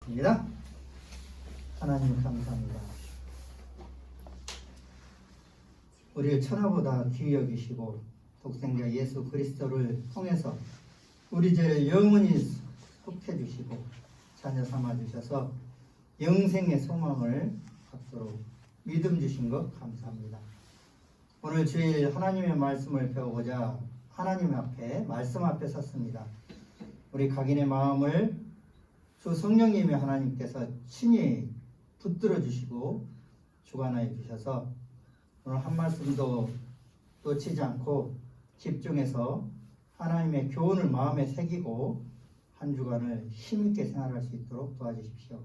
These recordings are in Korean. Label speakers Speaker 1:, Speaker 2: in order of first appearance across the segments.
Speaker 1: 기도하겠습니다. 하나님 감사합니다. 우리를 천하보다 귀히 여기시고 독생자 예수 그리스도를 통해서 우리 죄를 영원히 속해 주시고 자녀 삼아 주셔서 영생의 소망을 갖도록 믿음 주신 것 감사합니다. 오늘 주일 하나님의 말씀을 배우고자 하나님 앞에 말씀 앞에 섰습니다. 우리 각인의 마음을 주 성령님의 하나님께서 친히 붙들어 주시고 주관하여 주셔서 오늘 한 말씀도 놓치지 않고 집중해서 하나님의 교훈을 마음에 새기고 한 주간을 힘있게 생활할 수 있도록 도와주십시오.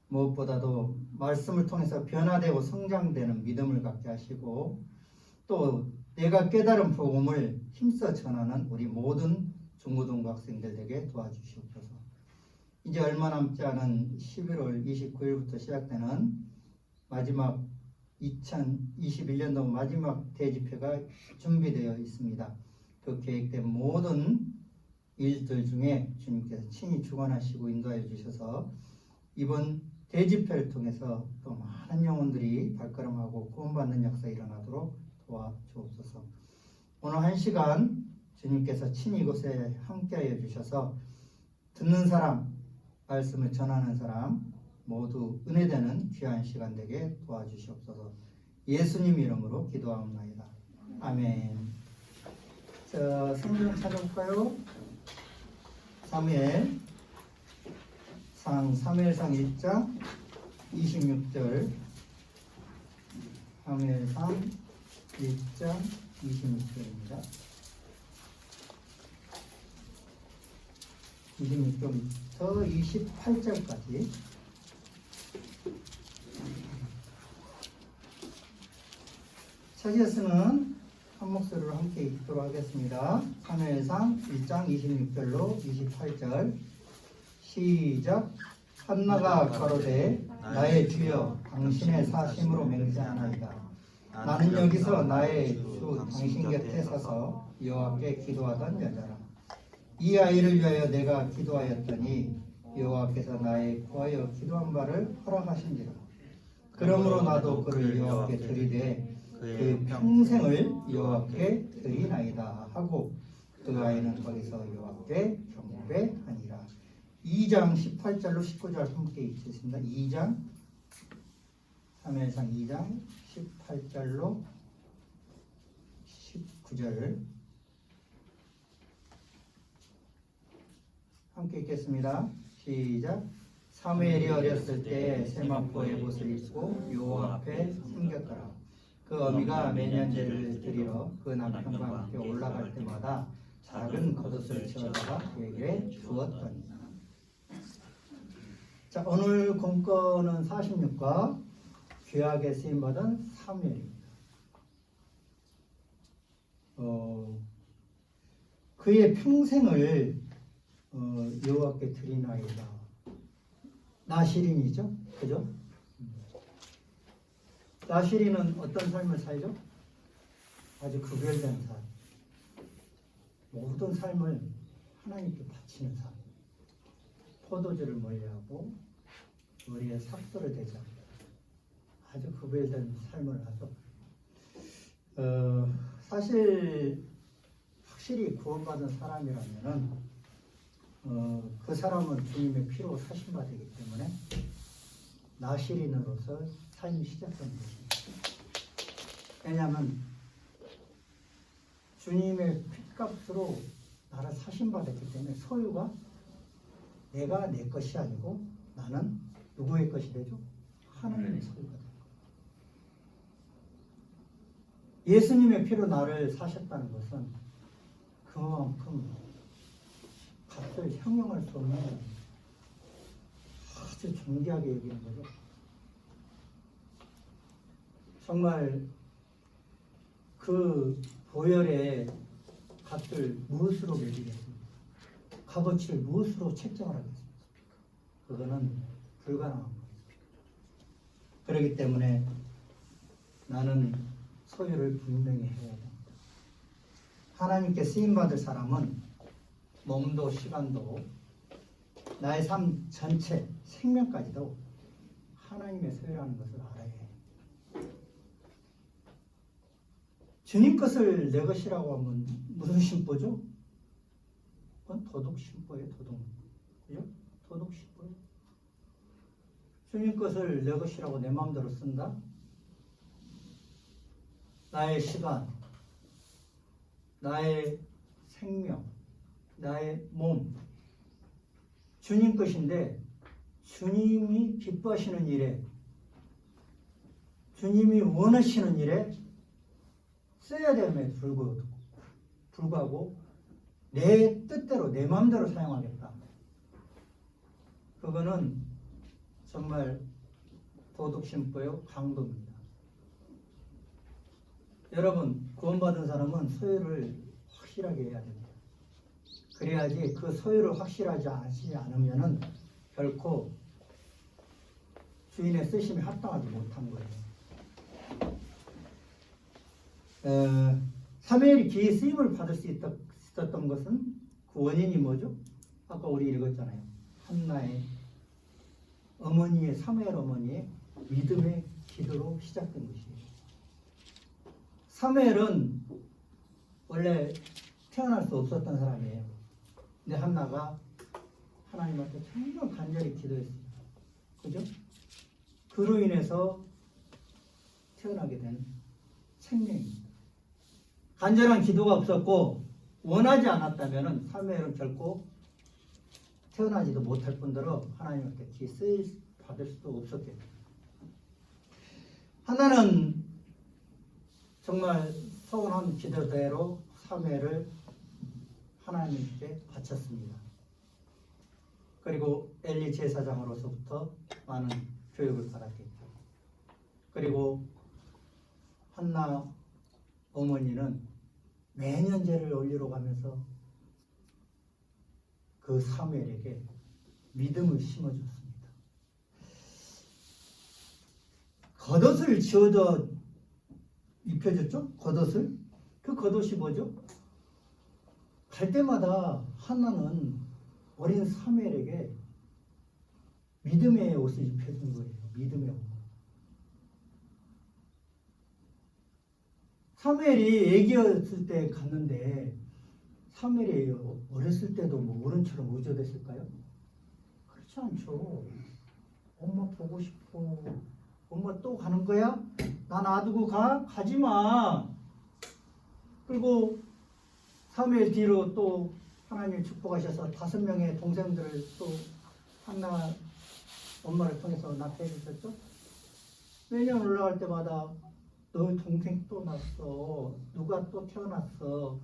Speaker 1: 무엇보다도 말씀을 통해서 변화되고 성장되는 믿음을 갖게 하시고 또 내가 깨달은 복음을 힘써 전하는 우리 모든 중고등부 학생들에게 도와주시옵소서. 이제 얼마 남지 않은 11월 29일부터 시작되는 마지막 2021년도 마지막 대집회가 준비되어 있습니다. 그 계획된 모든 일들 중에 주님께서 친히 주관하시고 인도하여 주셔서 이번 대집회를 통해서 또 많은 영혼들이 발걸음하고 구원받는 역사가 일어나도록 도와주옵소서. 오늘 한 시간 주님께서 친히 이곳에 함께하여 주셔서 듣는 사람, 말씀을 전하는 사람 모두 은혜되는 귀한 시간 되게 도와주시옵소서. 예수님 이름으로 기도하옵나이다. 아멘. 자, 성경 찾아볼까요? 사무엘상 1장 26절. 사무엘상 1장 26절입니다. 26절부터 28절까지. 차지에서는 한 목소리로 함께 읽도록 하겠습니다. 사무엘상 1장 26절로 28절. 시작. 한나가 가로되 나의 주여 당신의 사심으로 맹세하나이다. 나는 여기서 나의 주 당신 곁에 서서 여호와께 기도하던 여자라. 이 아이를 위하여 내가 기도하였더니 여호와께서 나의 구하여 기도한 바를 허락하신지라. 그러므로 나도 그를 여호와께 드리되 그 평생을 여호와께 드리나이다 하고 그 아이는 거기서 여호와께 경배하니라. 2장 18절로 19절 함께 읽겠습니다. 2장 사무엘상 2장 18절로 19절 함께 읽겠습니다. 시작. 사무엘이 어렸을 때 세마포의 옷을 입고 여호와 앞에 섬겼더라. 그 어미가 매년 제를 드리러 그 남편과 함께 올라갈 때마다 작은 겉옷을 채워다가 그에게 주었더니. 자, 오늘 공권은 46과 귀하게 쓰임받은 사무엘입니다. 그의 평생을 여호와께 드리나이다. 나시린이죠, 그죠? 나시린은 어떤 삶을 살죠? 아주 구별된 삶. 모든 삶을 하나님께 바치는 삶. 포도주를 멀리하고 머리에 삭도를 대지 않고 아주 구별된 삶을 하죠. 사실 확실히 구원받은 사람이라면은 그 사람은 주님의 피로 사신받기 때문에 나시린으로서 삶이 시작된 것입니다. 왜냐하면 주님의 핏값으로 나를 사신받았기 때문에 소유가 내가 내 것이 아니고 나는 누구의 것이 되죠? 하나님의 소유가 됩니다. 예수님의 피로 나를 사셨다는 것은 그만큼 값을 형용할 수 없는 아주 존귀하게 여기는 거죠. 정말 그 보혈의 값을 무엇으로 매기겠습니까? 값어치를 무엇으로 책정을 하겠습니까? 그거는 불가능한 거예요. 그렇기 때문에 나는 소유를 분명히 해야 됩니다. 하나님께 쓰임받을 사람은 몸도 시간도 나의 삶 전체 생명까지도 하나님의 소유라는 것을 알아야 해요. 주님 것을 내 것이라고 하면 무슨 심보죠? 그건 도덕 심보예요. 도덕. 그죠? 도덕 심보예요. 주님 것을 내 것이라고 내 마음대로 쓴다. 나의 시간, 나의 생명, 나의 몸, 주님 것인데 주님이 기뻐하시는 일에, 주님이 원하시는 일에 써야 됨에 불구하고 내 뜻대로 내 마음대로 사용하겠다. 그거는 정말 도덕심보의 강도입니다. 여러분, 구원받은 사람은 소유를 확실하게 해야 됩니다. 그래야지 그 소유를 확실하지 않으면은 결코 주인의 쓰심에 합당하지 못한 거예요. 사무엘이 기의 쓰임을 받을 수 있었던 것은 그 원인이 뭐죠? 아까 우리 읽었잖아요. 한나의 어머니의, 사무엘 어머니의 믿음의 기도로 시작된 것이에요. 사무엘은 원래 태어날 수 없었던 사람이에요. 근데 한나가 하나님한테 정말 간절히 기도했습니다. 그죠? 그로 인해서 태어나게 된 생명입니다. 간절한 기도가 없었고 원하지 않았다면 사무엘은 결코 태어나지도 못할 뿐더러 하나님께 기 쓰임 받을 수도 없었겠죠. 하나는 정말 서운한 기도대로 사무엘을 하나님께 바쳤습니다. 그리고 엘리 제사장으로서부터 많은 교육을 받았겠죠. 그리고 한나 어머니는 매년 제를 올리러 가면서 그 사무엘에게 믿음을 심어줬습니다. 겉옷을 지어져 입혀줬죠? 겉옷을. 그 겉옷이 뭐죠? 갈 때마다 한나는 어린 사무엘에게 믿음의 옷을 입혀준 거예요. 믿음의 옷. 사무엘이 애기였을 때 갔는데 사무엘이 어렸을 때도 뭐 어른처럼 의젓했을까요? 그렇지 않죠. 엄마 보고 싶어. 엄마 또 가는 거야? 나 놔두고 가? 가지 마. 그리고 사무엘 뒤로 또 하나님이 축복하셔서 5명의 동생들을 또 한나 엄마를 통해서 낳게 해주셨죠. 매년 올라갈 때마다 너 동생 또 낳았어. 누가 또 태어났어.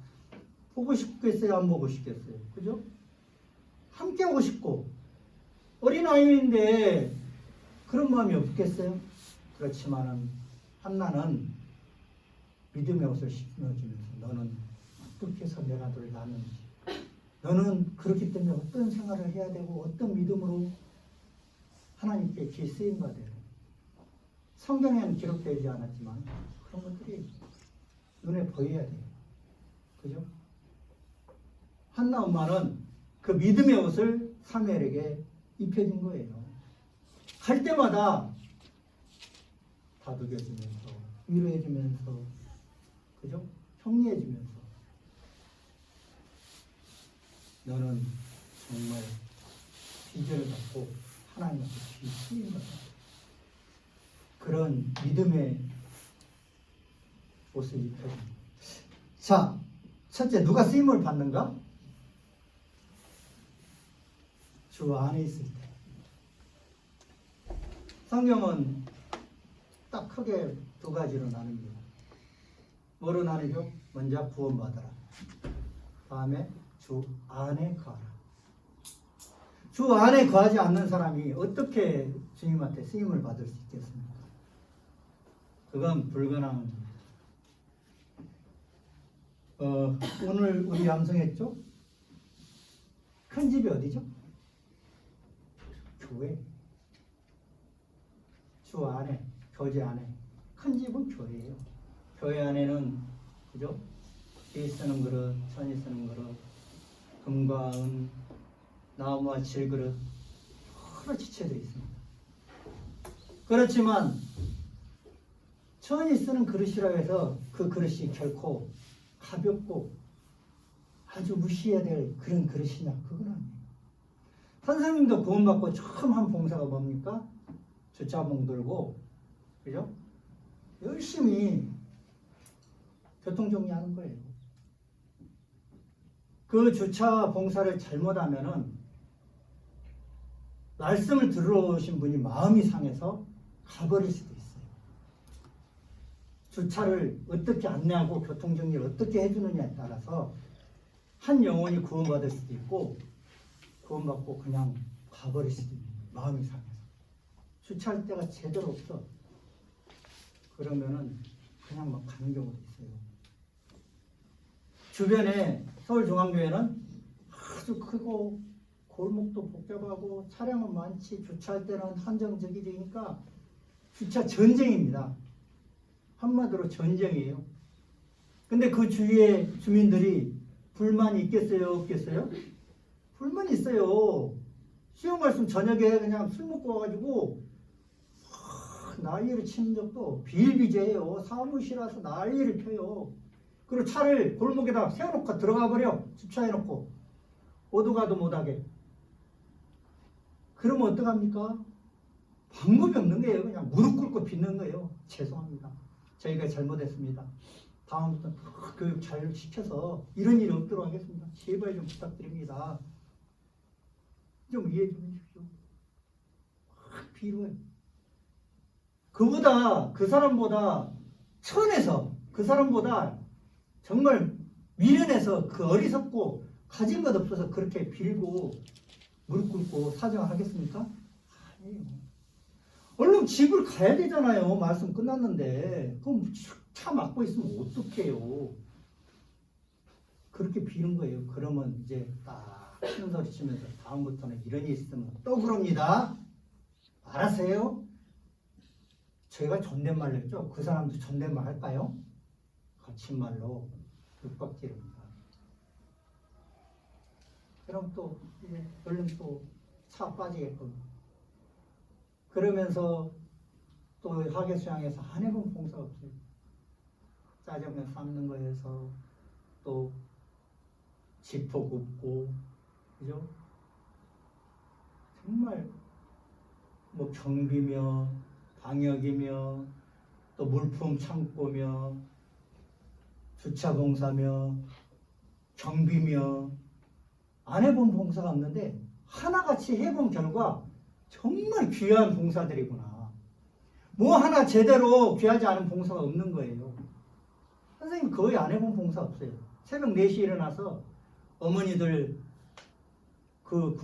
Speaker 1: 보고 싶겠어요? 안 보고 싶겠어요? 그죠? 함께 하고 싶고 어린아이인데 그런 마음이 없겠어요? 그렇지만은 한나는 믿음의 옷을 신어주면서 너는 어떻게 해서 내가 너를 낳았는지, 너는 그렇기 때문에 어떤 생활을 해야 되고 어떤 믿음으로 하나님께 기 쓰임 받아야 돼. 성경에는 기록되지 않았지만 그런 것들이 눈에 보여야 돼요. 그죠? 한나 엄마는 그 믿음의 옷을 사무엘에게 입혀준 거예요. 갈 때마다 다독여주면서 위로해주면서, 그죠? 격려해주면서 너는 정말 비전을 갖고 하나님한테 쓰임 받아. 그런 믿음의 옷을 입혀줍니다. 자, 첫째, 누가 쓰임을 받는가? 주 안에 있을 때. 성경은 딱 크게 2가지로 나눕니다. 뭐로 나누죠? 먼저 구원받아라. 다음에 주 안에 거하라. 주 안에 거하지 않는 사람이 어떻게 주님한테 쓰임을 받을 수 있겠습니까? 그건 불가능한 일입니다. 오늘 우리 암송했죠? 큰 집이 어디죠? 교회. 주 안에, 교제 안에. 큰 집은 교회예요. 교회 안에는, 그죠? 이 쓰는 그릇, 천이 쓰는 그릇, 금과 은, 나무와 질그릇, 여러 지체들이 있습니다. 그렇지만 천이 쓰는 그릇이라 해서 그 그릇이 결코 가볍고 아주 무시해야 될 그런 그릇이냐? 그건 아니에요. 선생님도 구원받고 처음 한 봉사가 뭡니까? 주차봉 들고, 그죠? 열심히 교통정리하는 거예요. 그 주차 봉사를 잘못하면은 말씀을 들어오신 분이 마음이 상해서 가버릴 수도 있어요. 주차를 어떻게 안내하고 교통정리를 어떻게 해주느냐에 따라서 한 영혼이 구원받을 수도 있고 구원받고 그냥 가버릴 수도 있는 거예요. 마음이 상해서. 주차할 때가 제대로 없어. 그러면은 그냥 막 가는 경우도 있어요. 주변에 서울중앙교회는 아주 크고 골목도 복잡하고 차량은 많지 주차할 때는 한정적이니까 주차 전쟁입니다. 한마디로 전쟁이에요. 근데 그 주위에 주민들이 불만이 있겠어요? 없겠어요? 불만이 있어요. 시험 말씀 저녁에 그냥 술 먹고 와가지고 난리를 치는 적도 비일비재해요. 사무실 와서 난리를 펴요. 그리고 차를 골목에다 세워놓고 들어가 버려. 주차해놓고 어디 가도 못하게. 그러면 어떡합니까? 방법이 없는 거예요. 그냥 무릎 꿇고 빚는 거예요. 죄송합니다. 저희가 잘못했습니다. 다음부터 교육 잘 시켜서 이런 일이 없도록 하겠습니다. 제발 좀 부탁드립니다. 좀 이해해 주십시오. 필요해요. 그보다 그 사람보다 천에서 그 사람보다 정말 미련해서 그 어리석고 가진 것 없어서 그렇게 빌고 무릎 꿇고 사정을 하겠습니까? 아니에요. 얼른 집을 가야 되잖아요. 말씀 끝났는데 그럼 차 막고 있으면 어떡해요. 그렇게 비는 거예요. 그러면 이제 딱 큰 소리 치면서 다음부터는 이런 일 있으면 또 그럽니다. 알았어요? 저희가 존댓말 했죠? 그 사람도 존댓말 할까요? 거친말로 윽박지릅니다. 그럼 또 이제 얼른 또 차 빠지겠군. 그러면서 또 하계수양에서 안 해본 봉사가 없어요. 짜장면 삶는 거에서 또 지퍼 굽고, 그죠? 정말 뭐 경비며 방역이며 또 물품 창고며 주차 봉사며 경비며 안 해본 봉사가 없는데 하나같이 해본 결과 정말 귀한 봉사들이구나. 뭐 하나 제대로 귀하지 않은 봉사가 없는 거예요. 선생님 거의 안 해본 봉사 없어요. 새벽 4시에 일어나서 어머니들 그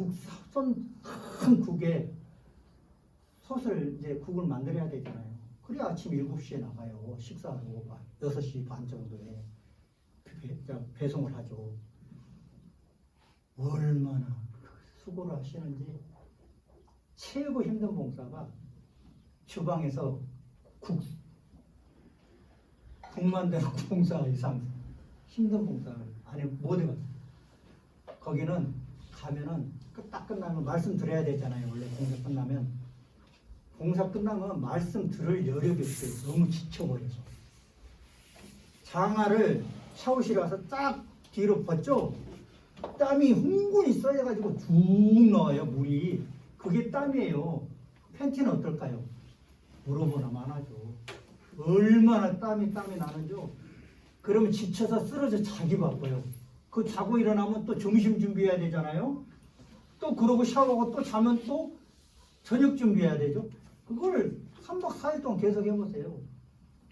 Speaker 1: 큰 국에 솥을 이제 국을 만들어야 되잖아요. 그래 아침 7시에 나가요. 식사하러 6시 반 정도에 배송을 하죠. 얼마나 수고를 하시는지. 최고 힘든 봉사가 주방에서 국 만드는 봉사 이상 힘든 봉사를 안에 못 해봤어요. 거기는 가면은 딱 끝나면 말씀 드려야 되잖아요. 원래 봉사 끝나면. 봉사 끝나면 말씀 들을 여력이 없어요. 너무 지쳐버려서. 장화를 샤워실에 와서 딱 뒤로 벗죠. 땀이 흥분이 쌓여가지고 쭉 나와요. 물이. 그게 땀이에요. 팬티는 어떨까요? 물어보나만 하죠. 얼마나 땀이 나는죠. 그러면 지쳐서 쓰러져 자기 바빠요. 그 자고 일어나면 또 점심 준비해야 되잖아요. 또 그러고 샤워하고 또 자면 또 저녁 준비해야 되죠. 그걸 3박 4일 동안 계속 해보세요.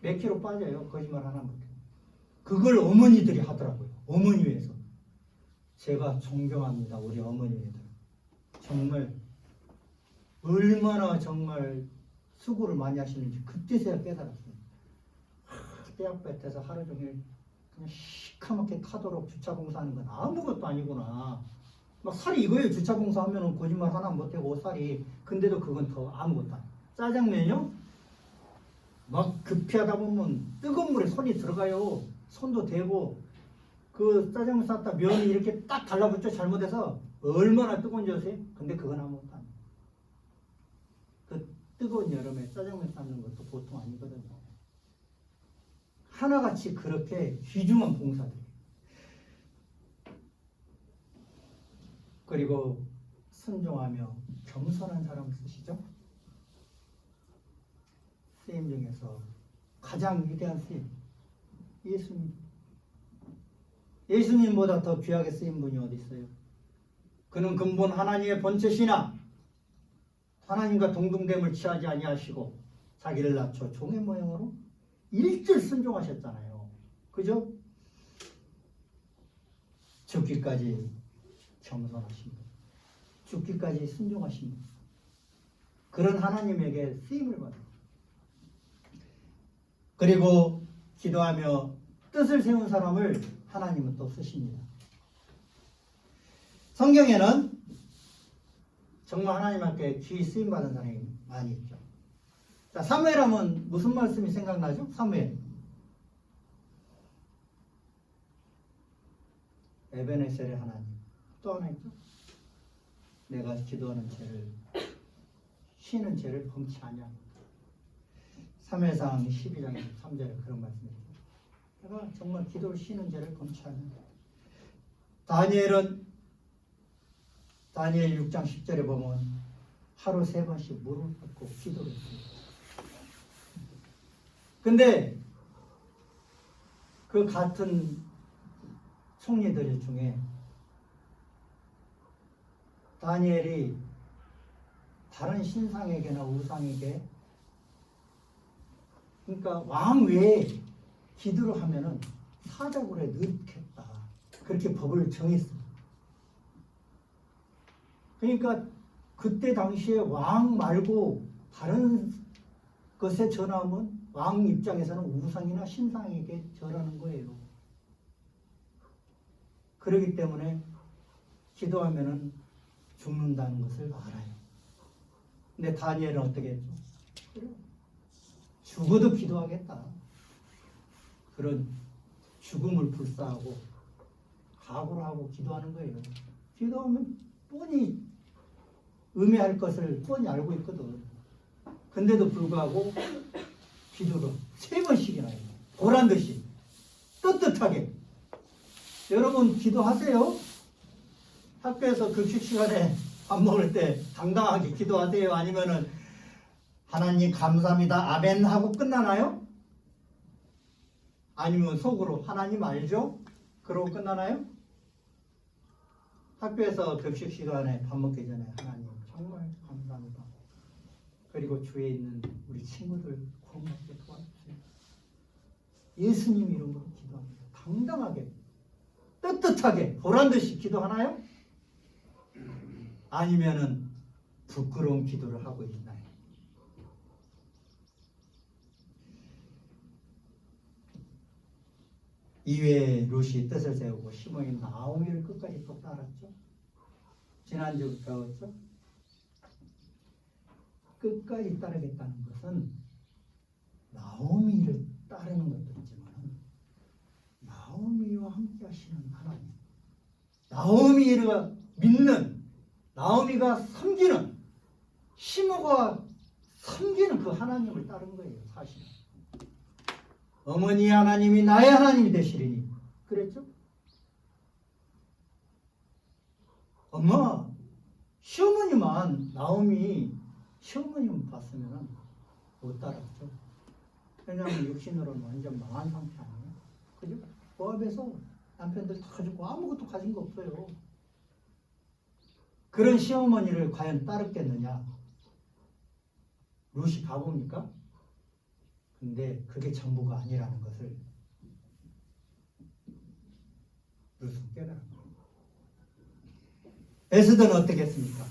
Speaker 1: 몇 킬로 빠져요. 거짓말 하나 못해요. 그걸 어머니들이 하더라고요. 어머니 위해서. 제가 존경합니다. 우리 어머니들. 정말 얼마나 정말 수고를 많이 하시는지 그때서야 깨달았어요. 떼약볕에서 하루 종일 그냥 시커멓게 타도록 주차 봉사하는 건 아무것도 아니구나. 막 살이 이거예요. 주차 봉사하면 거짓말 하나 못하고 살이. 근데도 그건 더 아무것도 아니에요. 짜장면요? 막 급히하다 보면 뜨거운 물에 손이 들어가요. 손도 대고 그 짜장면 쌌다 면이 이렇게 딱 달라붙죠. 잘못해서 얼마나 뜨거운지 아세요? 근데 그건 아무것도 아니에요. 뜨거운 여름에 짜장면 삶는 것도 보통 아니거든요. 하나같이 그렇게 귀중한 봉사들. 그리고 순종하며 겸손한 사람 쓰시죠? 스님 중에서 가장 위대한 스님, 예수님. 예수님보다 더 귀하게 쓰인 분이 어디 있어요? 그는 근본 하나님의 본체시나 하나님과 동등됨을 취하지 아니하시고 자기를 낮춰 종의 모양으로 일절 순종하셨잖아요. 그죠? 죽기까지 겸손하신 분, 죽기까지 순종하신 분, 그런 하나님에게 쓰임을 받아요. 그리고 기도하며 뜻을 세운 사람을 하나님은 또 쓰십니다. 성경에는 정말 하나님 앞에 귀히 쓰임 받은 사람이 많이 있죠. 자, 사무엘 하면 무슨 말씀이 생각나죠? 사무엘. 에베네셀의 하나님. 또 하나 있죠. 내가 기도하는 죄를, 쉬는 죄를 범치 아니하고. 사무엘상 12장 3절에 그런 말씀이 있죠. 내가 정말 기도를 쉬는 죄를 범치 아니하고. 다니엘 6장 10절에 보면 하루 3번씩 무릎 꿇고 기도를 했습니다. 근데 그 같은 총리들 중에 다니엘이 다른 신상에게나 우상에게, 그러니까 왕 외에 기도를 하면은 사자굴에 넣겠다, 그렇게 법을 정했습니다. 그러니까 그때 당시에 왕 말고 다른 것에 전하면 왕 입장에서는 우상이나 신상에게 절하는 거예요. 그렇기 때문에 기도하면은 죽는다는 것을 알아요. 근데 다니엘은 어떻게 했죠? 그래, 죽어도 기도하겠다. 그런 죽음을 불사하고 각오를 하고 기도하는 거예요. 기도하면 뻔히 의미할 것을 뻔히 알고 있거든. 근데도 불구하고 기도를 3번씩이나 해요. 보란듯이 떳떳하게. 여러분 기도하세요. 학교에서 급식 시간에 밥 먹을 때 당당하게 기도하세요? 아니면은 하나님 감사합니다 아멘 하고 끝나나요? 아니면 속으로 하나님 알죠? 그러고 끝나나요? 학교에서 급식 시간에 밥 먹기 전에 하나님 정말 감사합니다. 그리고 주위에 있는 우리 친구들 구원받게 도와주세요. 예수님 이름으로 기도합니다. 당당하게, 떳떳하게, 보란듯이 기도하나요? 아니면은 부끄러운 기도를 하고 있나요? 이외에 룻이 뜻을 세우고 시몬이 나오미를 끝까지 또 따랐죠. 지난주 배웠죠. 끝까지 따르겠다는 것은 나오미를 따르는 것도 있지만 나오미와 함께 하시는 하나님, 나오미를 믿는, 나오미가 섬기는, 시므가 섬기는 그 하나님을 따른 거예요. 사실 어머니 하나님이 나의 하나님이 되시리니 그랬죠? 엄마, 시어머니만, 나오미 시어머니만 봤으면 못 따랐죠. 왜냐하면 육신으로는 완전 망한 상태 아니에요. 그죠? 모압에서 남편들 다 가지고 아무것도 가진 거 없어요. 그런 시어머니를 과연 따르겠느냐? 룻이 바보입니까? 근데 그게 전부가 아니라는 것을 룻은 깨달은 거예요. 에스더는 어떻게 했습니까?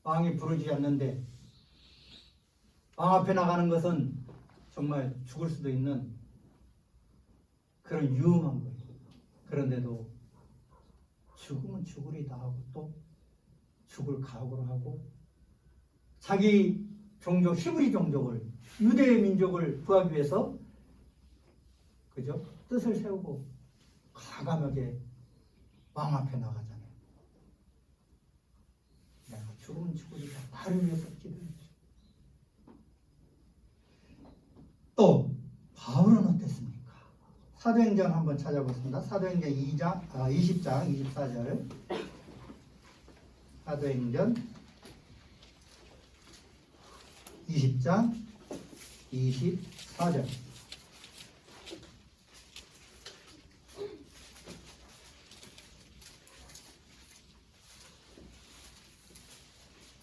Speaker 1: 왕이 부르지 않는데 왕 앞에 나가는 것은 정말 죽을 수도 있는 그런 위험한 거예요. 그런데도 죽으면 죽으리다 하고 또 죽을 각오를 하고 자기 종족 히브리 종족을, 유대 민족을 구하기 위해서, 그죠? 뜻을 세우고 과감하게 왕 앞에 나가잖아요. 내가 죽으면 죽으리다. 나를 위해서 기도해 주시고. 또 바울은 어땠습니까? 사도행전 한번 찾아보겠습니다. 사도행전 20장 24절. 사도행전 20장 24절.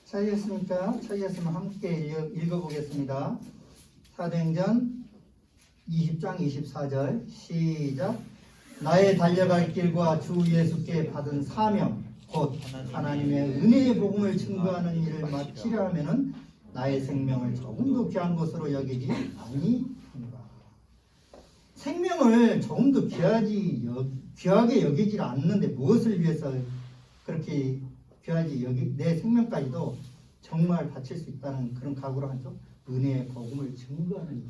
Speaker 1: 찾으셨습니까? 찾으셨으면 함께 읽어보겠습니다. 사도행전 20장 24절 시작. 나의 달려갈 길과 주 예수께 받은 사명 곧 하나님의 은혜의 복음을 증거하는 일을 마치려 하면은 나의 생명을 조금도 귀한 것으로 여기지 아니하노라. 생명을 조금도 귀하게 여기지 않는데 무엇을 위해서 그렇게 귀하지 내 생명까지도 정말 바칠 수 있다는 그런 각오로 하죠. 은혜의 복음을 증거하는 일,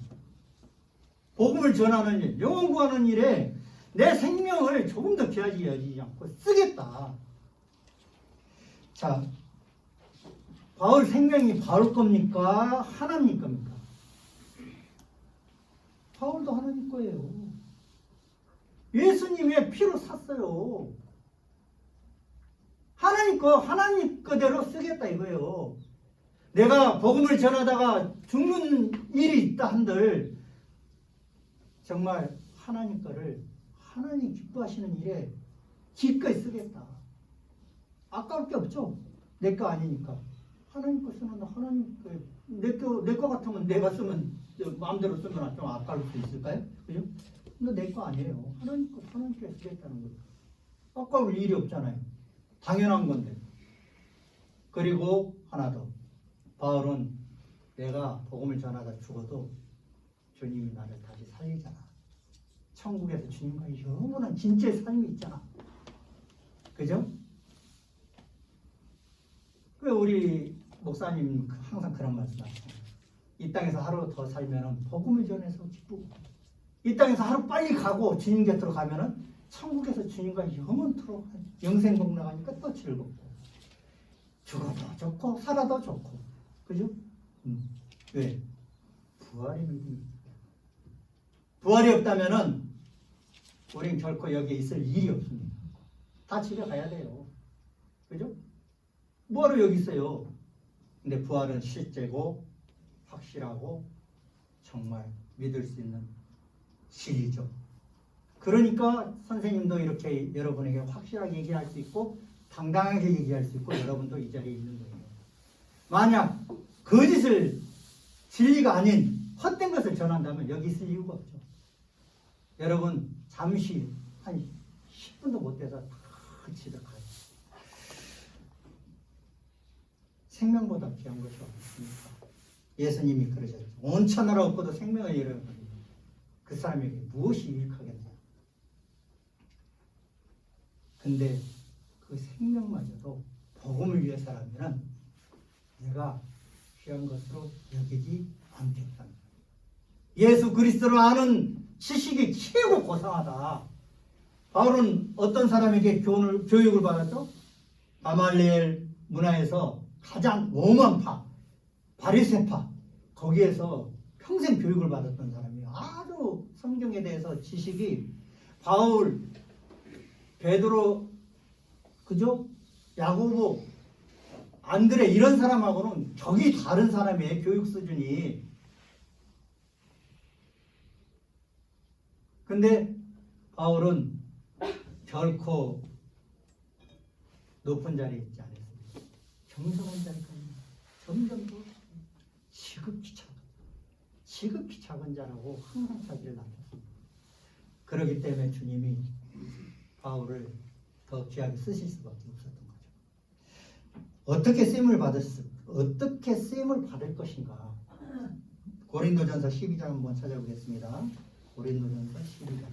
Speaker 1: 복음을 전하는 일, 영혼 구하는 일에 내 생명을 조금 더 귀하지 여기지 않고 쓰겠다. 자, 바울 생명이 바울 겁니까? 하나님 겁니까? 바울도 하나님 거예요. 예수님의 피로 샀어요. 하나님 거대로 쓰겠다 이거예요. 내가 복음을 전하다가 죽는 일이 있다 한들 정말 하나님 거를 하나님 기뻐하시는 일에 기꺼이 쓰겠다. 아까울 게 없죠. 내 거 아니니까. 하나님 거 쓰는데 하나님 내 거 같으면 내가 쓰면 마음대로 쓰면 좀 아까울 수 있을까요? 그죠? 근데 내 거 아니에요. 하나님께 쓰겠다는 거예요. 아까울 일이 없잖아요. 당연한 건데. 그리고 하나 더. 바울은 내가 복음을 전하다 죽어도 주님이 나를 다시 살리잖아. 천국에서 주님과 영원한 진짜의 삶이 있잖아. 그죠? 그 우리 목사님 항상 그런 말씀 하시잖아요. 이 땅에서 하루 더 살면은 복음을 전해서 기쁘고, 이 땅에서 하루 빨리 가고 주님 곁으로 가면은 천국에서 주님과 영원토록 영생 복락하니까 또 즐겁고, 죽어도 좋고 살아도 좋고, 그죠? 왜? 부활의 믿음이. 부활이 없다면은 우린 결코 여기에 있을 일이 없습니다. 다 집에 가야 돼요. 그죠? 뭐하러 여기 있어요? 근데 부활은 실제고 확실하고 정말 믿을 수 있는 진리죠. 그러니까 선생님도 이렇게 여러분에게 확실하게 얘기할 수 있고 당당하게 얘기할 수 있고 여러분도 이 자리에 있는 거예요. 만약 거짓을 진리가 아닌 헛된 것을 전한다면 여기 있을 이유가 없죠. 여러분 잠시 한 10분도 못 돼서 다 집에 가요. 생명보다 귀한 것이 없습니까? 예수님이 그러셨죠. 온 천하를 얻고도 생명을 잃으면 그 사람에게 무엇이 유익하겠냐. 근데 그 생명마저도 복음을 위해서라면 내가 귀한 것으로 여기지 않겠다. 예수 그리스도를 아는 지식이 최고 고상하다. 바울은 어떤 사람에게 교육을 받았죠? 가말리엘 문화에서 가장 오만파, 바리새파, 거기에서 평생 교육을 받았던 사람이에요. 아주 성경에 대해서 지식이 바울, 베드로, 그죠? 야고보, 안드레 이런 사람하고는 격이 다른 사람이에요. 교육 수준이. 근데 바울은 결코 높은 자리에 있지 않았습니다. 겸손한 자리까지 점점 더 지극히 작은 자라고 항상 자기를 낮췄습니다. 그렇기 때문에 주님이 바울을 더 귀하게 쓰실 수밖에 없었던 거죠. 어떻게 쓰임을 받을 것인가? 고린도전서 12장 한번 찾아보겠습니다. 고린도전서 12장.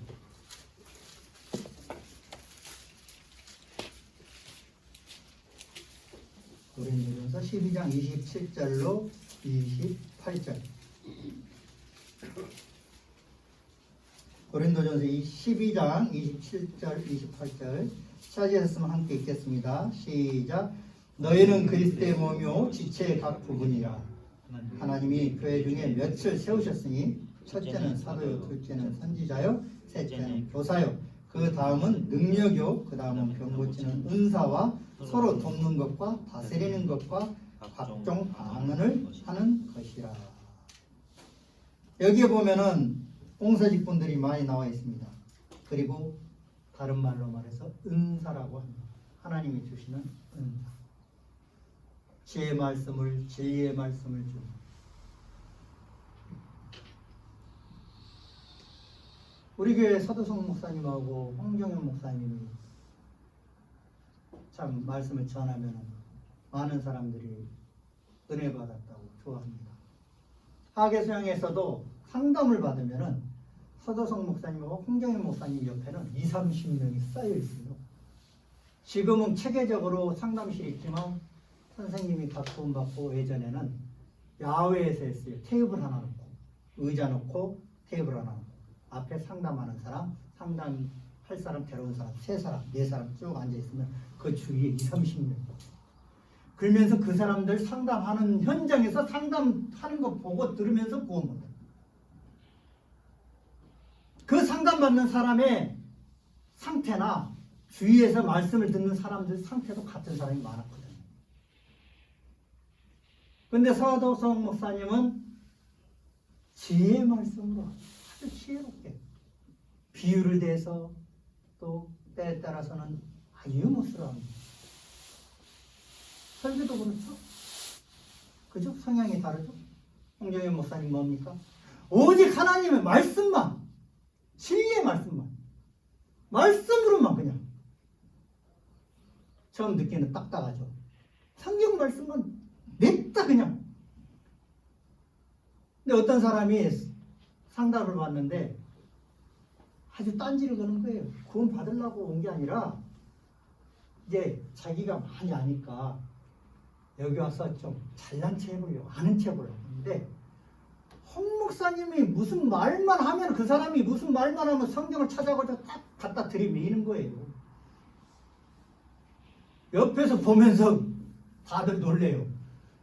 Speaker 1: 고린도전서 12장 27절로 28절. 고린도전서 12장 27절 28절 찾으셨으면 함께 읽겠습니다. 시작. 너희는 그리스도의 몸이요 지체의 각 부분이라. 하나님이 교회 중에 몇을 세우셨으니 첫째는 사도요, 둘째는 선지자요, 셋째는 교사요, 그 다음은 능력이요, 그 다음은 병 고치는 은사와 서로 돕는 것과 다스리는 것과 각종 방언을 하는 것이라. 여기에 보면은 봉사직분들이 많이 나와 있습니다. 그리고 다른 말로 말해서 은사라고 합니다. 하나님이 주시는 은사. 지혜의 말씀을, 진리의 말씀을 줍니다. 우리 교회 서도성 목사님하고 홍정현 목사님이 참 말씀을 전하면 많은 사람들이 은혜 받았다고 좋아합니다. 하계수양에서도 상담을 받으면 서도성 목사님하고 홍정현 목사님 옆에는 20-30명이 쌓여 있어요. 지금은 체계적으로 상담실이 있지만 선생님이 각 도움받고 예전에는 야외에서 했어요. 테이블 하나 놓고 의자 놓고 테이블 하나 놓고 앞에 상담하는 사람, 상담할 사람, 데려온 사람, 3사람, 4사람 쭉 앉아있으면 그 주위에 20-30명. 그러면서 그 사람들 상담하는 현장에서 상담하는 거 보고 들으면서 구원 받아요. 그 상담받는 사람의 상태나 주위에서 말씀을 듣는 사람들 상태도 같은 사람이 많았거든요. 근데 서도성 목사님은 지혜의 말씀으로 아주 지혜롭게 비유를 대서 또 때에 따라서는 아주 유머스러운 설교도 그렇죠. 그죠? 성향이 다르죠. 홍정현 목사님 뭡니까? 오직 하나님의 말씀만, 진리의 말씀으로만 그냥 처음 듣기에는 딱딱하죠. 성경 말씀은 냅다 그냥. 근데 어떤 사람이 상담을 받는데 아주 딴지를 거는 거예요. 구원 받으려고 온 게 아니라 이제 자기가 많이 아니까 여기 와서 좀 잘난 체 해보려고, 아는 체 해보려고 하는데 홍 목사님이 무슨 말만 하면 그 사람이 무슨 말만 하면 성경을 찾아가지고 딱 갖다 들이미는 거예요. 옆에서 보면서 다들 놀래요.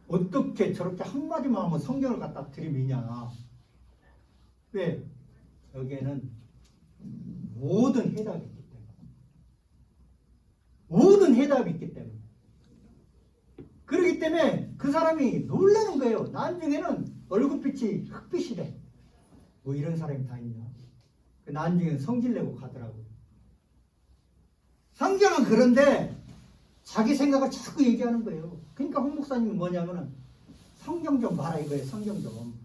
Speaker 1: 어떻게 저렇게 한마디만 하면 성경을 갖다 들이미냐. 왜? 여기에는 모든 해답이 있기 때문에. 모든 해답이 있기 때문에. 그렇기 때문에 그 사람이 놀라는 거예요. 나중에는 얼굴빛이 흑빛이래. 뭐 이런 사람이 다 있냐. 나중에는 성질내고 가더라고요. 성경은 그런데 자기 생각을 자꾸 얘기하는 거예요. 그러니까 홍 목사님은 뭐냐면은 성경 좀 봐라 이거예요. 성경 좀.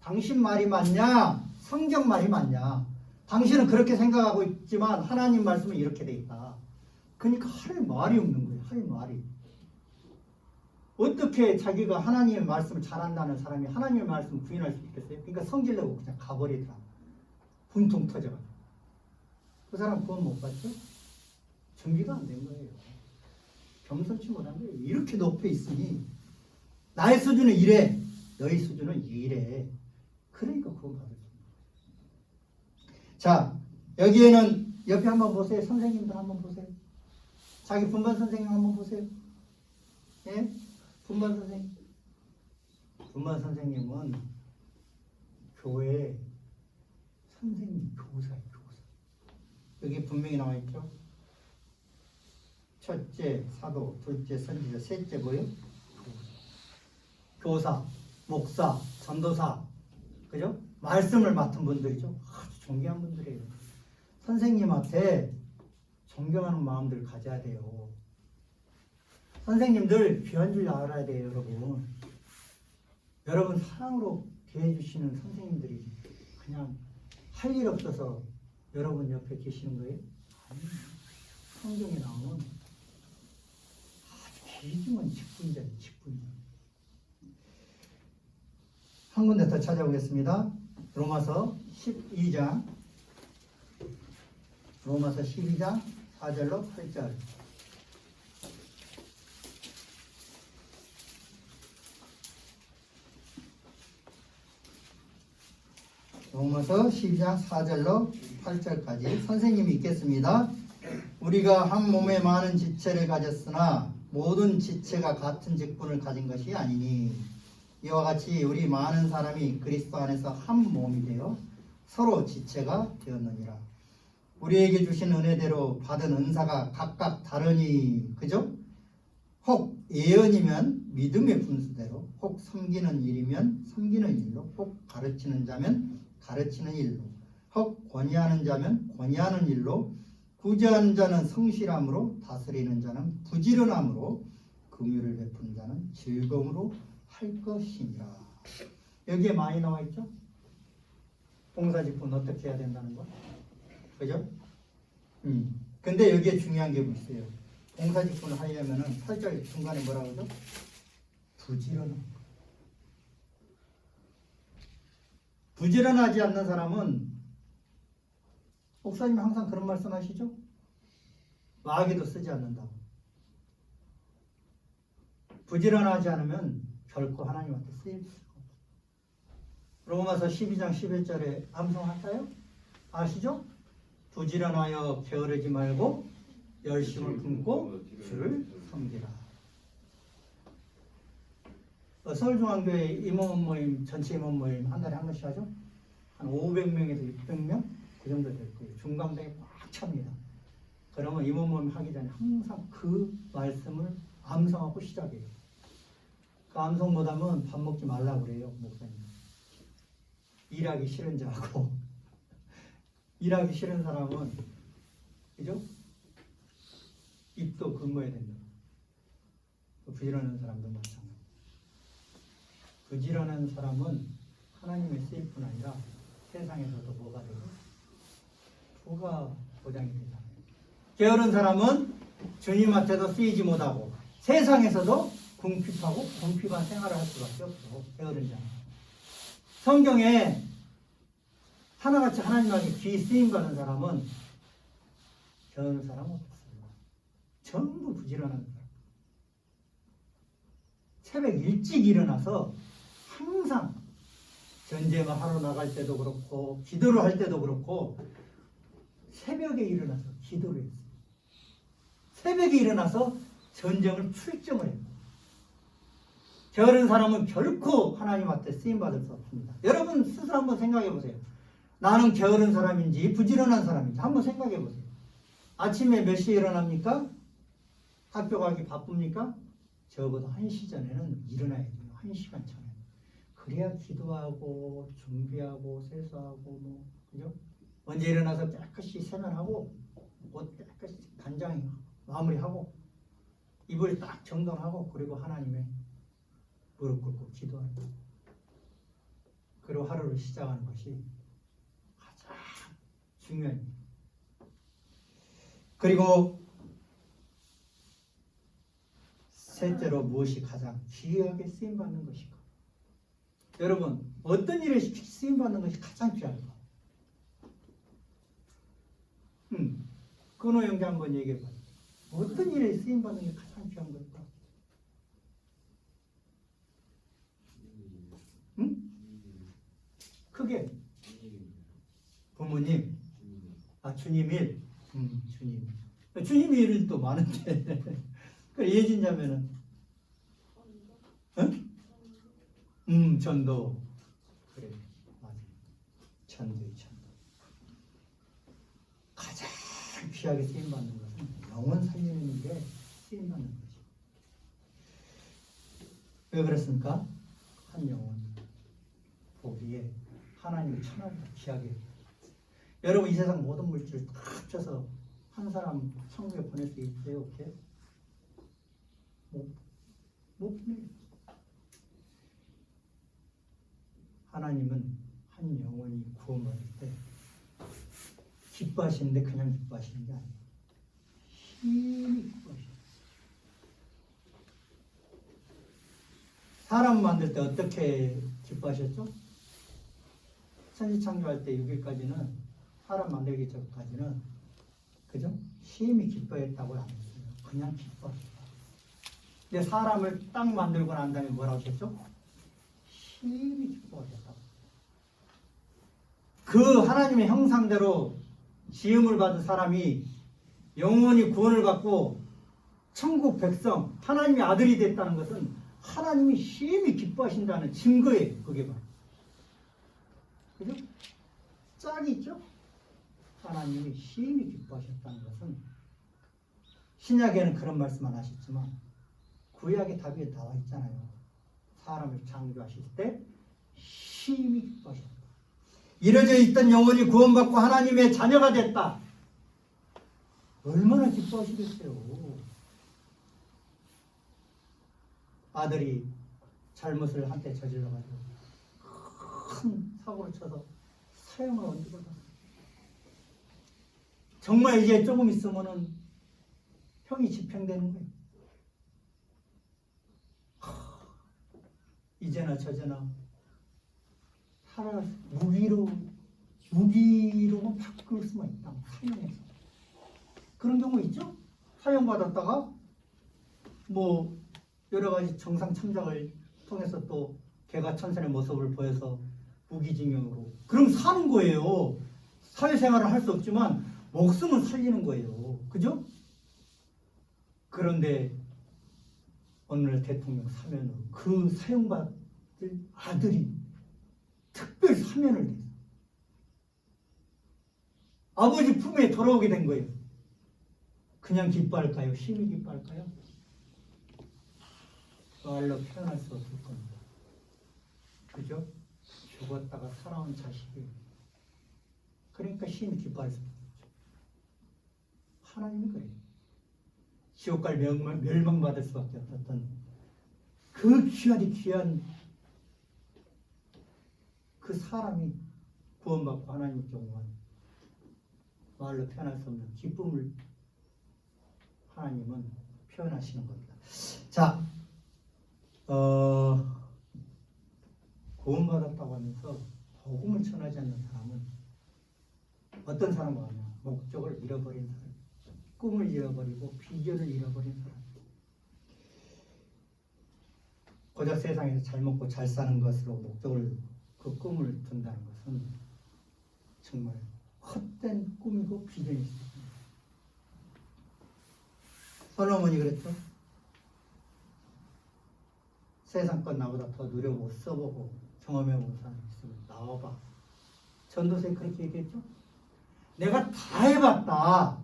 Speaker 1: 당신 말이 맞냐? 성경 말이 맞냐? 당신은 그렇게 생각하고 있지만 하나님 말씀은 이렇게 돼 있다. 그러니까 할 말이 없는 거예요. 할 말이. 어떻게 자기가 하나님의 말씀을 잘한다는 사람이 하나님의 말씀을 부인할 수 있겠어요? 그러니까 성질내고 그냥 가버리더라. 분통 터져가지고. 그 사람 구원 못 받죠? 준비가 안 된 거예요. 겸손치 못한 거예요. 이렇게 높여 있으니 나의 수준은 이래, 너희 수준은 이래. 그러니까 구원 받을 수 있는 거예요. 자, 여기에는 옆에 한번 보세요. 선생님들 한번 보세요. 자기 분반 선생님 한번 보세요. 예? 분반 선생님. 분반 선생님은 교회 선생님, 교사예요. 교사. 여기 분명히 나와 있죠. 첫째 사도, 둘째 선지자, 셋째 뭐예요? 교사, 목사, 전도사, 그죠? 말씀을 맡은 분들이죠. 아주 존경한 분들이에요. 선생님한테 존경하는 마음들 가져야 돼요. 선생님들 귀한 줄 알아야 돼요, 여러분. 여러분 사랑으로 대해주시는 선생님들이 그냥 할 일 없어서 여러분 옆에 계시는 거예요? 아니에요. 성경에 나오는 아주 귀중한 직분자예요, 직분자. 한 군데 더 찾아보겠습니다. 로마서 12장 4절로 8절. 로마서 12장 4절로 8절까지 선생님이 읽겠습니다. 우리가 한 몸에 많은 지체를 가졌으나 모든 지체가 같은 직분을 가진 것이 아니니 이와 같이 우리 많은 사람이 그리스도 안에서 한 몸이 되어 서로 지체가 되었느니라. 우리에게 주신 은혜대로 받은 은사가 각각 다르니 그죠? 혹 예언이면 믿음의 분수대로, 혹 섬기는 일이면 섬기는 일로, 혹 가르치는 자면 가르치는 일로, 혹 권위하는 자면 권위하는 일로, 구제하는 자는 성실함으로, 다스리는 자는 부지런함으로, 긍휼을 베푸는 자는 즐거움으로 할 것이니라. 여기에 많이 나와 있죠? 봉사직분 어떻게 해야 된다는 거, 그죠? 근데 여기에 중요한 게 뭐 있어요? 봉사직분을 하려면은 8절 중간에 뭐라 그러죠? 부지런함. 부지런하지 않는 사람은, 목사님 항상 그런 말씀 하시죠? 마귀도 쓰지 않는다고. 부지런하지 않으면 결코 하나님한테 쓰일 수가 없어요. 로마서 12장 11절에 암송할까요? 아시죠? 부지런하여 게으르지 말고 열심을 품고 주를 섬기라. 서울중앙교회 임원 모임, 전체 임원 모임 한 달에 한 번씩 하죠? 한 500명에서 600명? 그 정도 될 거예요. 중간대에 꽉 찹니다. 그러면 임원 모임 하기 전에 항상 그 말씀을 암송하고 시작해요. 그 암송 못하면 밥 먹지 말라고 그래요, 목사님. 일하기 싫은 자하고 일하기 싫은 사람은, 그죠? 입도 근무해야 된다. 부지런한 사람도 마찬가지. 부지런한 사람은 하나님의 쓰일 뿐 아니라 세상에서도 뭐가 되고 부가 보장이 되잖아요. 게으른 사람은 주님한테도 쓰이지 못하고 세상에서도 궁핍하고 궁핍한 생활을 할 수밖에 없어. 게으른 자는. 성경에 하나같이 하나님에게 귀 쓰임 받는 사람은 게으른 사람은 없어요. 전부 부지런한 사람. 새벽 일찍 일어나서 항상 전쟁을 하러 나갈 때도 그렇고 기도를 할 때도 그렇고 새벽에 일어나서 기도를 했어요. 새벽에 일어나서 전쟁을 출정을 해요. 게으른 사람은 결코 하나님한테 쓰임받을 수 없습니다. 여러분 스스로 한번 생각해 보세요. 나는 게으른 사람인지 부지런한 사람인지 한번 생각해 보세요. 아침에 몇 시에 일어납니까? 학교 가기 바쁩니까? 적어도 1시 전에는 일어나야 돼요. 1시간 전에. 그래야 기도하고 준비하고 세수하고 뭐 그죠? 먼저 일어나서 깨끗이 세면하고 옷 깨끗이 단장히 마무리하고 이불 딱 정돈하고 그리고 하나님의 무릎 꿇고 기도하는 거예요. 그리고 하루를 시작하는 것이 가장 중요한 일이에요. 그리고 셋째로 무엇이 가장 귀하게 쓰임받는 것인가? 여러분 어떤 일에 쓰임받는 것이 가장 귀한가? 근호 형제 한번 얘기해봐요. 어떤 일에 쓰임받는 게 가장 귀한 걸까? 크게 부모님, 주님 일, 주님 일은 또 많은데 그 예진자매는 전도. 그래 맞아. 전도. 가장 귀하게 쓰임받는 것은 영혼 살리는 게 쓰임받는 거지. 왜 그렇습니까? 한 영혼 보기에 하나님의 천하를 귀하게. 여러분 이 세상 모든 물질을 다 합쳐서 한 사람 천국에 보낼 수 있어요? 없어요? 못 보내요. 하나님은 한 영혼이 구원받을 때 기뻐하시는데 그냥 기뻐하시는 게 아니에요. 힘이 기뻐하시는. 사람 만들 때 어떻게 기뻐하셨죠? 천지창조할 때 6일까지는 사람 만들기 전까지는 그죠? 심히 기뻐했다고 안 했어요. 그냥 기뻐하셨다. 근데 사람을 딱 만들고 난 다음에 뭐라고 하셨죠? 심히 기뻐하셨다. 그 하나님의 형상대로 지음을 받은 사람이 영원히 구원을 받고
Speaker 2: 천국 백성, 하나님의 아들이 됐다는 것은 하나님이 심히 기뻐하신다는 증거예요. 그게 바로. 그죠? 짝이 있죠? 하나님이 심히 기뻐하셨다는 것은 신약에는 그런 말씀 안 하셨지만 구약의 답이 나와 있잖아요. 사람을 창조하실 때 심히 기뻐하셨다. 이뤄져 있던 영혼이 구원받고 하나님의 자녀가 됐다. 얼마나 기뻐하시겠어요. 아들이 잘못을 한때 저질러가지고 큰 사고를 쳐서 사형을 언급받았어요. 정말 이제 조금 있으면은 형이 집행되는 거예요. 이제나 저제나 살아 무기로만 바꿀 수만 있다. 사형해서 그런 경우 있죠. 사형 받았다가 뭐 여러 가지 정상 참작을 통해서 또 개가천선의 모습을 보여서 무기징역으로 그럼 사는 거예요. 사회생활을 할 수 없지만 목숨은 살리는 거예요. 그죠? 그런데 오늘 대통령 사면으로 그 사형받을 아들이 특별 사면을 해서 아버지 품에 돌아오게 된 거예요. 그냥 기뻐할까요? 심히 기뻐할까요? 말로 표현할 수 없을 겁니다. 그죠? 죽었다가 살아온 자식이 그러니까 심히 기뻐할 수 없죠. 하나님이 그래요. 지옥갈 멸망받을 수밖에 없었던 그 귀한 그 사람이 구원받고 하나님께 오면 말로 표현할 수 없는 기쁨을 하나님은 표현하시는 겁니다. 자, 구원받았다고 하면서 복음을 전하지 않는 사람은 어떤 사람과 하냐? 목적을 잃어버린 사람, 꿈을 잃어버리고 비전을 잃어버린 사람. 고작 세상에서 잘 먹고 잘 사는 것으로 목적을 그 꿈을 둔다는 것은 정말 헛된 꿈이고 비전이 있습니다. 솔로몬이 그랬죠. 세상 것 나보다 더 누려보고 써보고 경험해보는 사람이 있으면 나와봐. 전도서에 그렇게 얘기했죠. 내가 다 해봤다.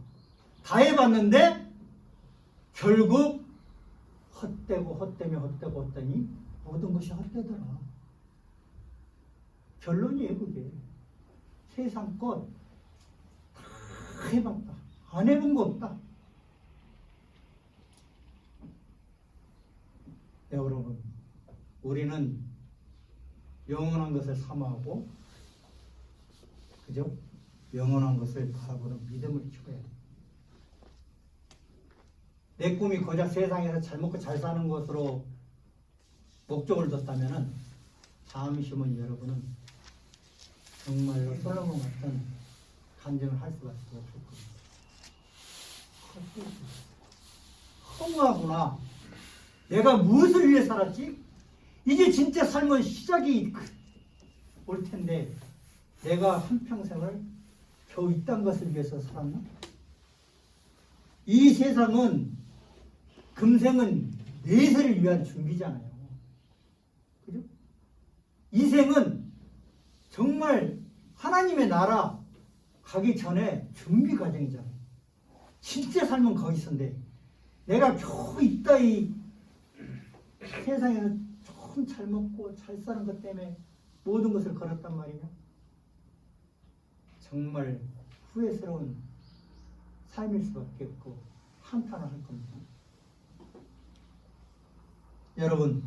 Speaker 2: 다 해봤는데 결국 헛되니 모든 것이 헛되더라. 결론이에요 그게. 세상 것 다 해봤다. 안 해본 거 없다. 네, 여러분, 우리는 영원한 것을 사모하고, 그죠? 영원한 것을 바라보는 믿음을 키워야 돼. 내 꿈이 고작 세상에서 잘 먹고 잘 사는 것으로 목적을 뒀다면은 잠시만 여러분은 정말로 솔로몬 같은 간증을 할 수밖에 없을 겁니다. 허무하구나. 내가 무엇을 위해 살았지? 이제 진짜 삶은 시작이 올 텐데 내가 한평생을 겨우 이딴 것을 위해서 살았나? 이 세상은 금생은 내세를 위한 준비잖아요. 그죠? 이 생은 정말 하나님의 나라 가기 전에 준비 과정이잖아요. 진짜 삶은 거기서인데 내가 겨우 이따위 세상에서 조금 잘 먹고 잘 사는 것 때문에 모든 것을 걸었단 말이냐? 정말 후회스러운 삶일 수밖에 없고 한탄을 할 겁니다. 여러분,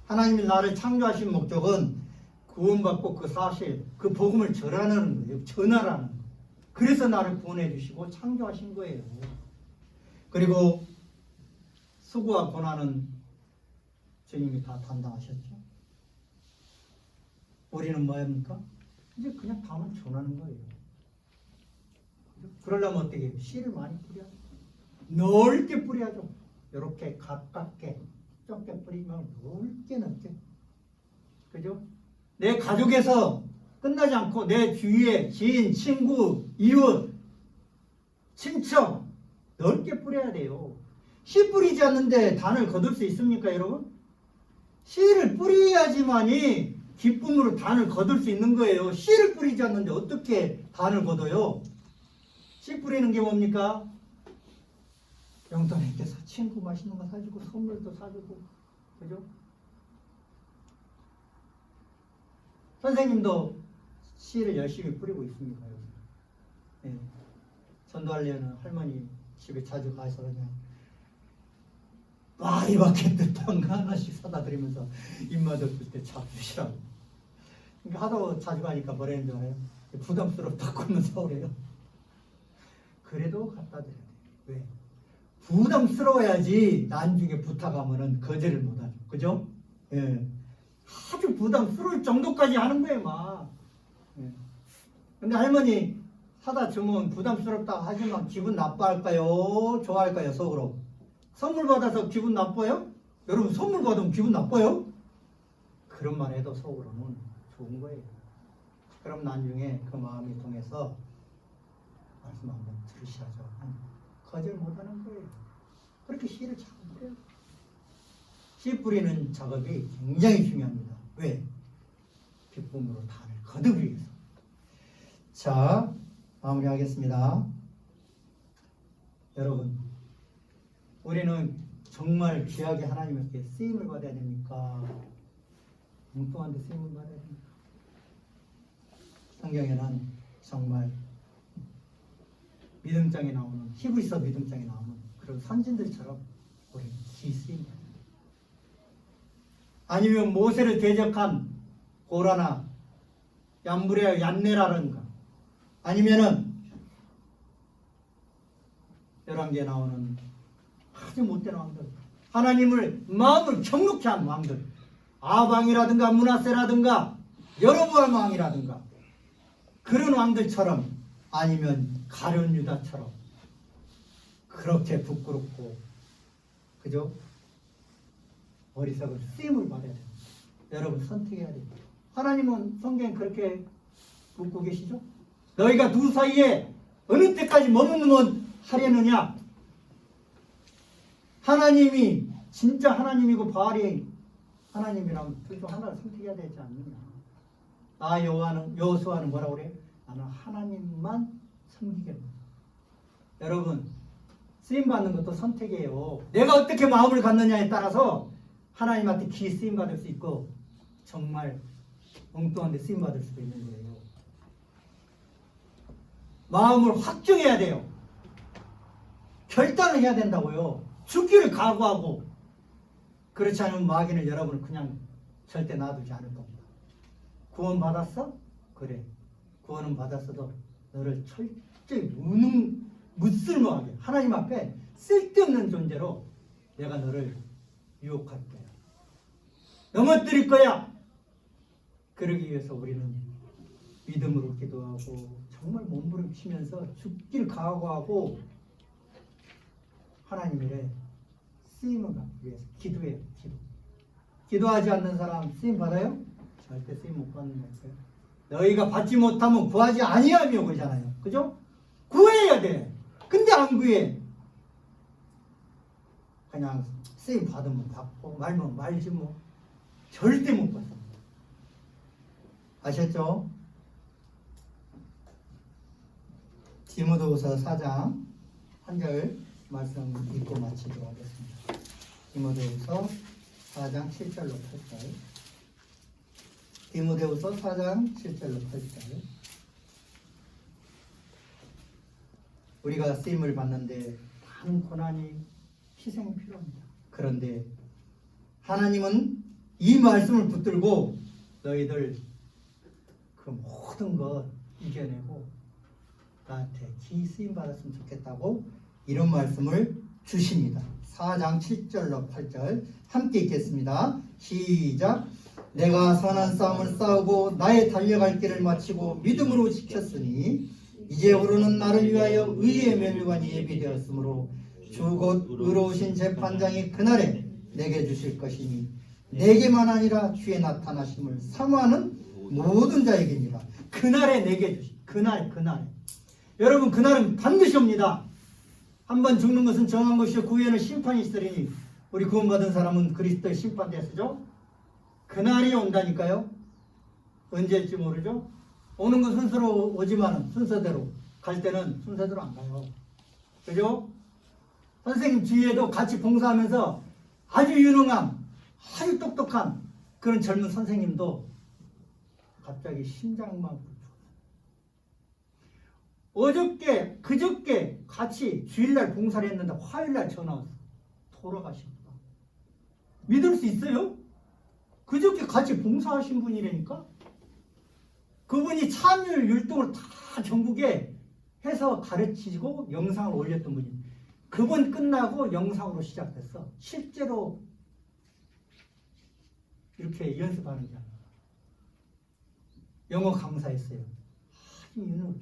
Speaker 2: 하나님이 나를 창조하신 목적은 구원받고 그 사실, 그 복음을 전하는 거예요. 전하라는 거예요. 그래서 나를 구원해 주시고 창조하신 거예요. 그리고 수고와 고난은 주님이 다 담당하셨죠. 우리는 뭐합니까? 이제 그냥 다만 전하는 거예요. 그러려면 어떻게 해요? 씨를 많이 뿌려. 넓게 뿌려야죠. 이렇게 가깝게 적게 뿌리면 넓게. 그죠? 내 가족에서 끝나지 않고 내 주위에 지인, 친구, 이웃, 친척 넓게 뿌려야 돼요. 씨 뿌리지 않는데 단을 거둘 수 있습니까, 여러분? 씨를 뿌려야지만이 기쁨으로 단을 거둘 수 있는 거예요. 씨를 뿌리지 않는데 어떻게 단을 거둬요? 씨 뿌리는 게 뭡니까? 영돈에게서 친구 맛있는 거 사주고 선물도 사주고, 그죠? 선생님도 씨를 열심히 뿌리고 있습니다. 네. 전도하려는 할머니 집에 자주 가서 그냥 파리바게뜨 뜻한 거 하나씩 사다 드리면서 입맛 없을 때 잡수시라고. 그러니까 하도 자주 가니까 뭐라 했는 줄 알아요? 부담스럽다 그러면서 오래요. 그래도 갖다 드려야 돼요. 왜? 부담스러워야지 나중에 부탁하면은 거절을 못하죠. 그죠? 예. 아주 부담스러울 정도까지 하는 거예요, 막. 예. 근데 할머니 사다 주면 부담스럽다 하지만 기분 나빠할까요? 좋아할까요? 속으로? 선물 받아서 기분 나빠요? 여러분 선물 받으면 기분 나빠요? 그런 말 해도 속으로는 좋은 거예요. 그럼 나중에 그 마음이 통해서 말씀 한번 들으셔야죠. 거절 못하는 거예요. 그렇게 씨를 자꾸 뿌려요. 씨 뿌리는 작업이 굉장히 중요합니다. 왜? 기쁨으로 단을 거두기 위해서. 자, 마무리하겠습니다. 여러분, 우리는 정말 귀하게 하나님께 쓰임을 받아야 됩니까? 엉뚱한데 쓰임을 받아야 됩니까? 성경에는 정말 믿음장에 나오는, 히브리서 믿음장에 나오는 그런 선진들처럼 우리는 기쓰임 받아야 됩니다. 아니면 모세를 대적한 고라나 얀브레 얀네라든가, 아니면은 11개에 나오는 아주 못된 왕들, 하나님을 마음을 경록케 한 왕들, 아방이라든가 므낫세라든가 여로보암 왕이라든가 그런 왕들처럼, 아니면 가룟 유다처럼 그렇게 부끄럽고, 그죠? 어리석은 쓰임을 받아야 돼요. 여러분 선택해야 돼요. 하나님은 성경에 그렇게 묻고 계시죠? 너희가 두 사이에 어느 때까지 머무르면 하려느냐? 하나님이 진짜 하나님이고 바알이 하나님이라면 둘 중 하나를 선택해야 되지 않느냐? 나 여호수아는 뭐라고 그래요? 나는 하나님만 섬기겠다. 여러분 쓰임 받는 것도 선택이에요. 내가 어떻게 마음을 갖느냐에 따라서 하나님한테 기 쓰임 받을 수 있고 정말 엉뚱한데 쓰임 받을 수도 있는 거예요. 마음을 확정해야 돼요. 결단을 해야 된다고요. 죽기를 각오하고. 그렇지 않으면 마귀는 여러분을 그냥 절대 놔두지 않을 겁니다. 구원 받았어? 그래. 구원은 받았어도 너를 철저히 무쓸모하게 하나님 앞에 쓸데없는 존재로 내가 너를 유혹할 거야. 넘어뜨릴 거야. 그러기 위해서 우리는 믿음으로 기도하고 정말 몸부림치면서 죽기를 각오하고 하나님 일에 쓰임을 받기 위해서 기도해요. 기도하지 않는 사람 쓰임 받아요? 절대 쓰임 못 받는 거예요. 너희가 받지 못하면 구하지 아니하며 그러잖아요. 그죠? 구해야 돼. 근데 안 구해. 그냥 쓰임 받으면 받고 말면 말지 뭐. 절대 못 받습니다. 아셨죠? 디모데후서 4장 1절 말씀 읽고 마치도록 하겠습니다. 디모데후서 4장 7절로 8절. 디모데후서 4장 7절로 8절. 우리가 쓰임을 받는데 많은 고난이 희생이 필요합니다. 그런데 하나님은 이 말씀을 붙들고 너희들 그 모든 것 이겨내고 나한테 기 쓰임 받았으면 좋겠다고 이런 말씀을 주십니다. 4장 7절로 8절 함께 읽겠습니다. 시작. 내가 선한 싸움을 싸우고 나의 달려갈 길을 마치고 믿음으로 지켰으니 이제 오르는 나를 위하여 의의 면류관이 예비되었으므로 주 곧 의로우신 재판장이 그날에 내게 주실 것이니 내게만 아니라 주의 나타나심을 사모하는 모든 자에게니라. 그날에 내게 주실, 그날에 여러분 그날은 반드시 옵니다. 한 번 죽는 것은 정한 것이요 그 후에는 심판이 있으리니 우리 구원받은 사람은 그리스도의 심판대에서죠. 그날이 온다니까요. 언제일지 모르죠. 오는 건 순서로 오지만 순서대로 갈 때는 순서대로 안 가요. 그죠? 선생님 뒤에도 같이 봉사하면서 아주 유능한 아주 똑똑한 그런 젊은 선생님도 갑자기 심장만 어저께 그저께 같이 주일날 봉사를 했는데 화요일날 전화 왔어. 돌아가셨다. 믿을 수 있어요? 그저께 같이 봉사하신 분이라니까. 그분이 참여율 율동을 다 전국에 해서 가르치고 영상을 올렸던 분이. 그분 끝나고 영상으로 시작됐어. 실제로 이렇게 연습하는 게 아니라 영어 강사했어요. 아주 유능,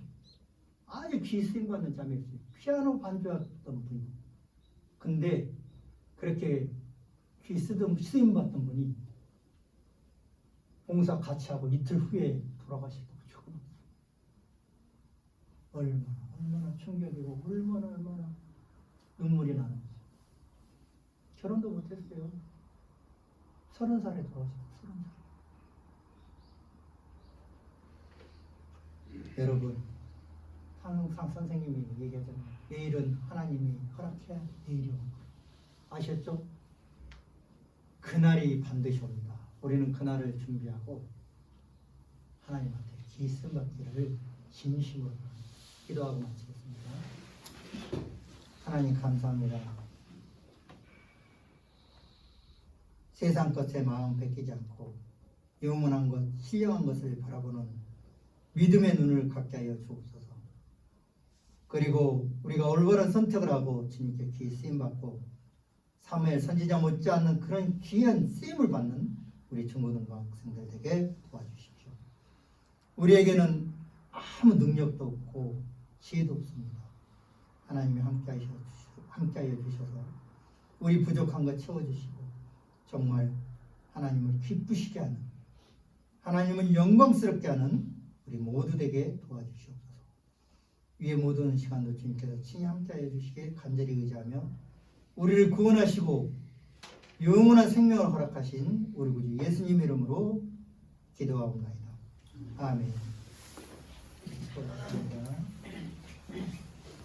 Speaker 2: 아주 귀 쓰임 받는 자매였어요. 피아노 반주했던 분이. 근데 그렇게 귀 쓰임 받던 분이 봉사 같이 하고 이틀 후에 돌아가시고 죽었어요. 얼마나 충격이고 얼마나 눈물이 나는 거죠. 결혼도 못했어요. 30살에 돌아가셨어요. 30살. 여러분, 항상 선생님이 얘기하잖아요. 내일은 하나님이 허락해야 내일이 옵니다. 아셨죠? 그날이 반드시 옵니다. 우리는 그날을 준비하고 하나님한테 기씀 받기를 진심으로 기도하고 마치겠습니다. 하나님 감사합니다. 세상 것에 마음 뺏기지 않고 영원한 것, 신령한 것을 바라보는 믿음의 눈을 갖게 하여 주옵소서. 그리고 우리가 올바른 선택을 하고 주님께 귀 쓰임받고 사무엘 선지자 못지않는 그런 귀한 쓰임을 받는 우리 중고등부 학생들 되게 도와주십시오. 우리에게는 아무 능력도 없고 지혜도 없습니다. 하나님이 함께하여 주셔서 우리 부족한 것 채워주시고 정말 하나님을 기쁘시게 하는, 하나님을 영광스럽게 하는 우리 모두 되게 도와주시옵소서. 위의 모든 시간도 주님께서 친히 함께하여 주시길 간절히 의지하며 우리를 구원하시고 영원한 생명을 허락하신 우리 구주 예수님 이름으로 기도하옵나이다. 아멘. 고맙습니다.